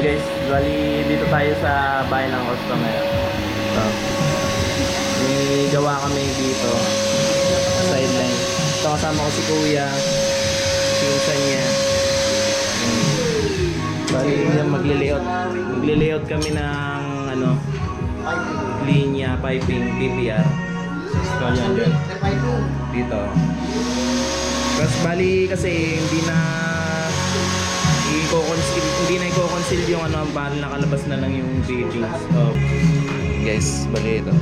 guys, bali dito tayo sa bahay ng customer. So, may gawa kami dito sa sideline. Ito kasama ko si Kuya, pinsan niya. Bali yan magle-layout kami ng ano, linya, piping, PPR. So yan dyan. Dito. Tapos bali kasi hindi na i-conceal yung ano, bahal nakalabas na lang yung fittings. So, guys, bali ito.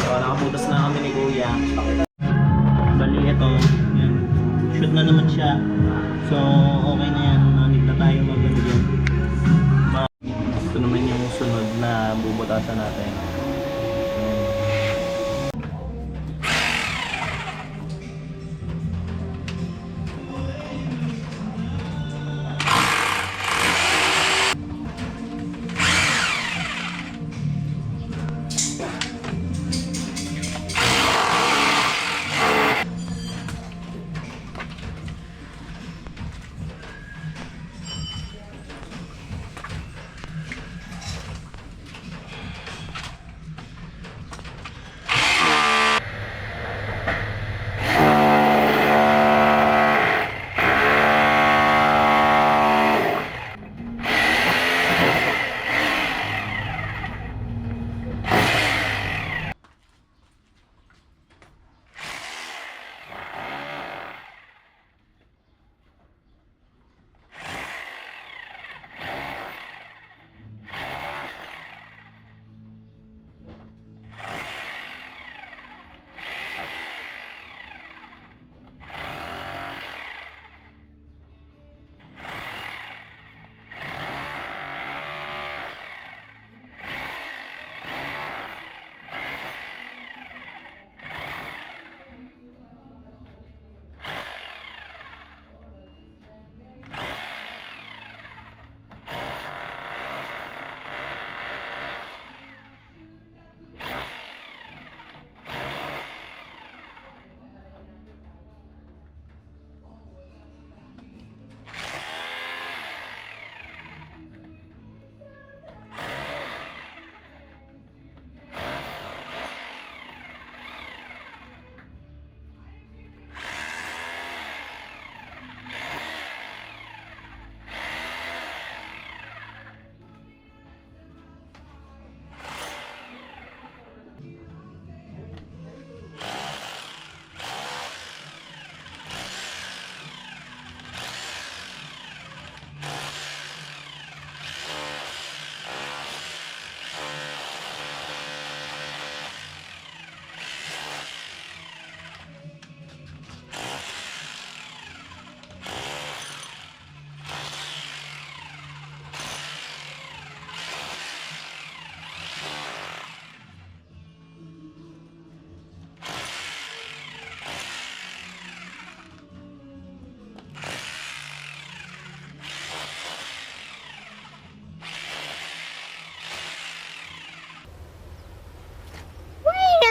So, nakaputas na kami ni Kuya. Bali ito, yan. Shoot na naman siya. So, okay na yan. Need na tayo mag-ano dyan. Ito naman yung sunod na bubutasan natin.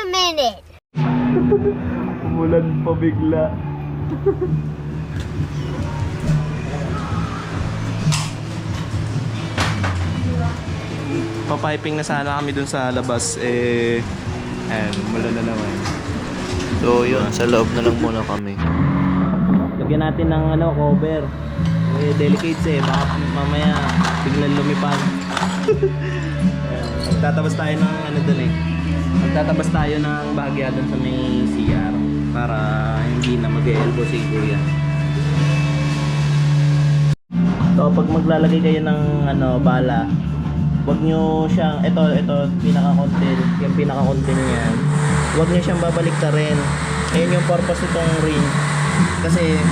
Minute. Umulan pa bigla. Papiping na sana kami dun sa labas, umulan na naman. So yun, sa loob na lang muna kami. Lagyan natin ng ano, cover. Delicates baka mamaya biglang lumipad. Magtatabas tayo ng ano dun Magtatabas tayo ng bahagya dun sa may CR para hindi na mag-elbow si Kuya. So pag maglalagay kayo ng ano, bala, wag nyo siyang, ito pinaka-content, yung pinaka-content niyan, wag nyo siyang babalik ta rin. Ayun yung purpose itong ring. Kasi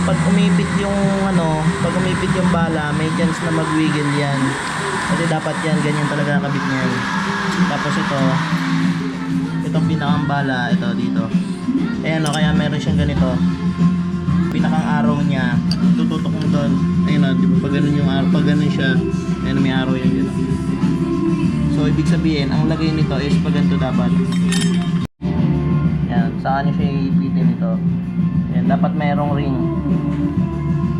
pag umipit yung ano, pag umipit yung bala, may chance na mag-wiggle yan. Kasi dapat yan, ganyan talaga nakabit niyan. Tapos itong pinakang bala, ito dito. Ayan o, kaya meron siyang ganito. Pinakang arrow niya, tututok mo doon. Ayun o, di ba pag ganun yung arrow, pag ganun siya, ayun may arrow yan dito. So ibig sabihin, ang lagay nito is pag ganito dapat. Yan, saan niyo siya iipitin ito. Yan, dapat merong ring.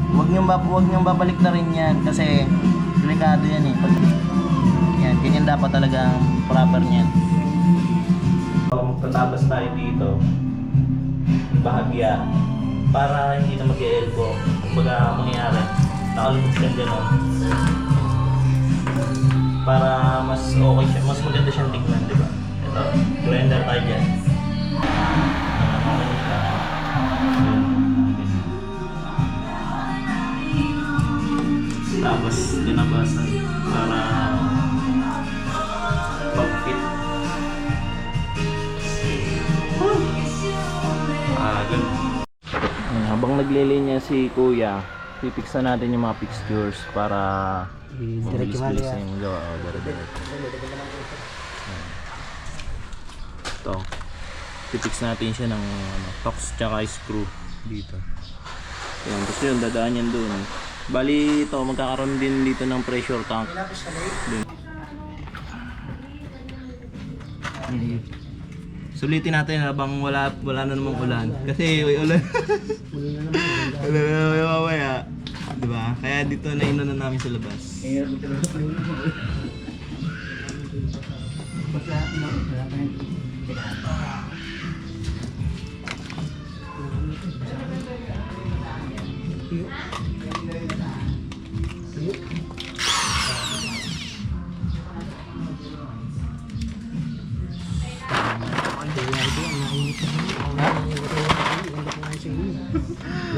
Huwag niyong babalik na rin yan kasi delikado yan eh. Yan, ganyan dapat talaga ang proper niyan. Magtatapos tayo dito, bahagya, para hindi na mag-elbow. Kumbaga mangyayari, nakalubog siyang gano'n. Para mas okay siya, mas maganda siyang tignan, di ba? Ito, grinder tayo dyan. Tapos tinabasan para pag-fit. Good. Habang naglilinya si Kuya, pipiksan natin yung mga fixtures para mabilis-bilis na yung gawa. Ito, pipix natin siya ng tox tsaka screw dito. Yan, tapos yun, dadaan yan doon. Bali ito, magkakaroon din dito ng pressure tank. Sulitin natin habang wala na namang ulan. Kasi may ulan. Wala na naman mamaya. Diba? Kaya dito na inuna namin sa labas.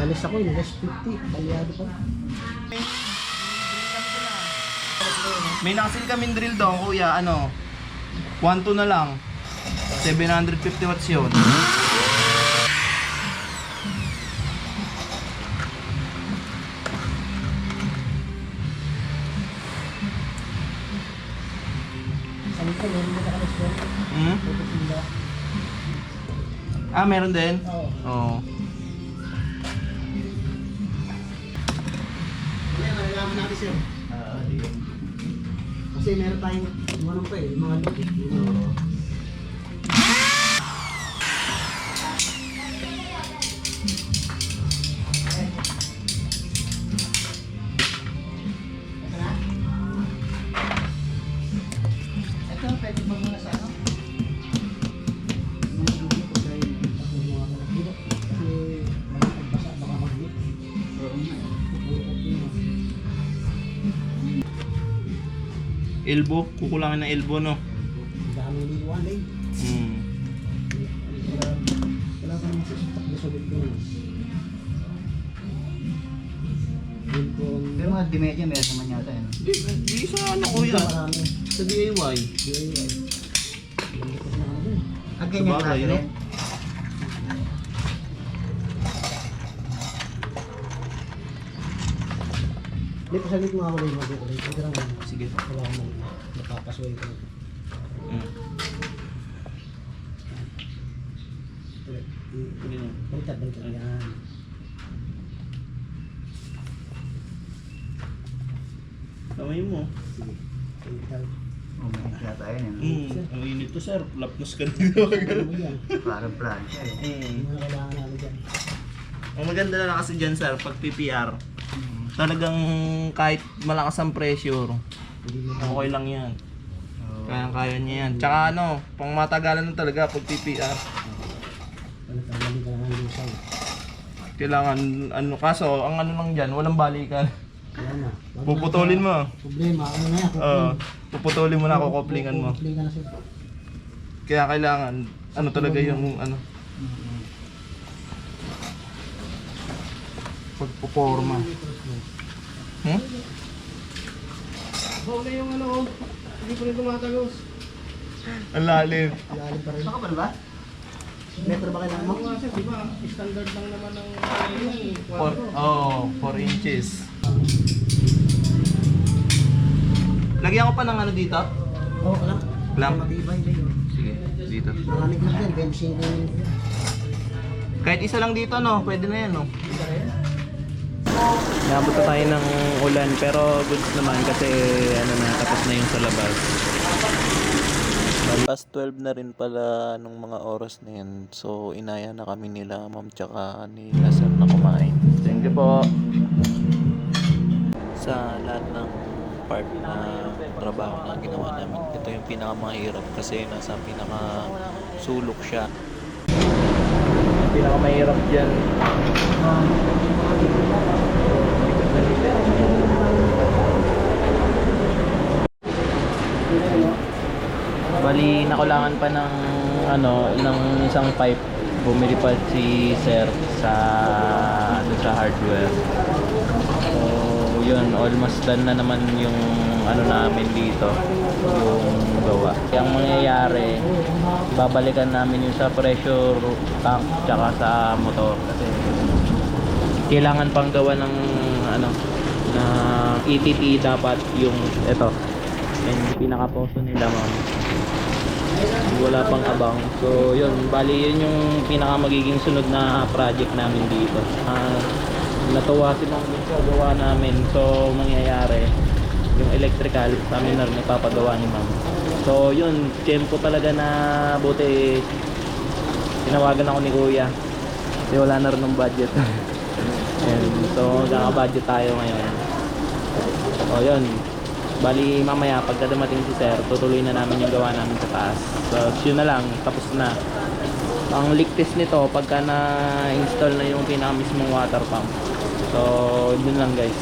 Galis ako, galis 50. Balyado pa. May nakasil kaming drill doon, kuya, ano, 1.2 na lang. 750 watts yun. Sabi ko, meron na galis doon. Hmm? Ah, meron din? Oo. Oo. Kaya nalalaman natin siya. Kasi meron tayong ano pa eh, mga look eh. Ito, pwede ba muna sa ano? Elbow, kukulangin ng elbow, no? Dami liwan eh. Hmm. Wala pa naman susutak na sulit ko. Pero mga dimedya meron naman yata yun. Di sa ano, kuya? Marami. Sa DIY. DIY. Lampas na ako dun. Ang ganyan Sabagay, klase no? rin. Hindi, pasalit mo ako rin mag-uulay. Ito lang naman. Sige. Wala akong napapasway ko. Hmm. Baliktad. Yan. Kamay mo. Sige. Baliktad. Oh, may yata yun. Ang init to, sir. Lapnos ka dito. Ano mo yan? Parang plancha eh. Hindi mo na kailangan namin dyan. Ang maganda na kasi dyan, sir, pag PPR, talagang kahit malakas ang pressure, Hindi mo okay lang yan. Oh. Kaya niya yan. Tsaka ano, pang matagalan na talaga pag PPR. Baliktad ka lang ang lusay. Kailangan, ano, kaso, ang ano lang dyan, walang balikan. Wala na. Wag na Puputulin sa mo. Problema. Ano na yan? Puputulin mo na, kukoplingan mo. Kukoplingan na siya. Kaya kailangan, ano talaga yung, ano, pagpuporma. Hmm? Huli yung ano, hindi ko rin tumatagos. Ang lalim. Lalim pa rin. Nakapal ba? Metro ba kailangan mo? Kasi di ba, standard lang naman ng 4 inches. Lagyan ko pa ng ano dito? Oo, alam. Clamp? Matibay din. Sige, dito. Maraming lang yan, 25 yun. Kahit isa lang dito, no? Pwede na yan, no? Nabot na tayo ng ulan, pero goods naman kasi ano na, tapos na yung sa labas. Past 12 na rin pala nung mga oras na yan. So, inaya na kami nila ma'am tsaka ni Lazar na kumain. Thank you po. sa lahat ng part na trabaho na ginawa namin, ito yung pinakamahirap kasi nasa pinakasulok siya. Yung pinakamahirap dyan. Bali, nakulangan pa ng ng isang pipe. Bumili pa si Sir sa hardware. So, yun, almost done na naman yung namin dito, yung gawa. Yung mangyayari, babalikan namin yung sa pressure tank tsaka sa motor kasi kailangan pang gawa ng na ETT dapat yung ito. Yung pinaka-poso nila, ma'am. Wala pang abang. So, yun. Bali, yun yung pinaka magiging sunod na project namin dito. Natuwa si ma'am sa gawa namin. So, mangyayari, yung electrical, sa amin na rin ipapagawa ni ma'am. So, yun. Tempo talaga na buti tinawagan ako ni kuya. Kasi wala na rin ng budget. And, so, magkaka-budget tayo ngayon. So, yun. Bali mamaya pagka dumating si Sir, tutuloy na namin yung gawa namin sa taas. So yun na lang, tapos na. Ang leak test nito pagka na-install na yung pinaka mismong water pump. So yun lang guys.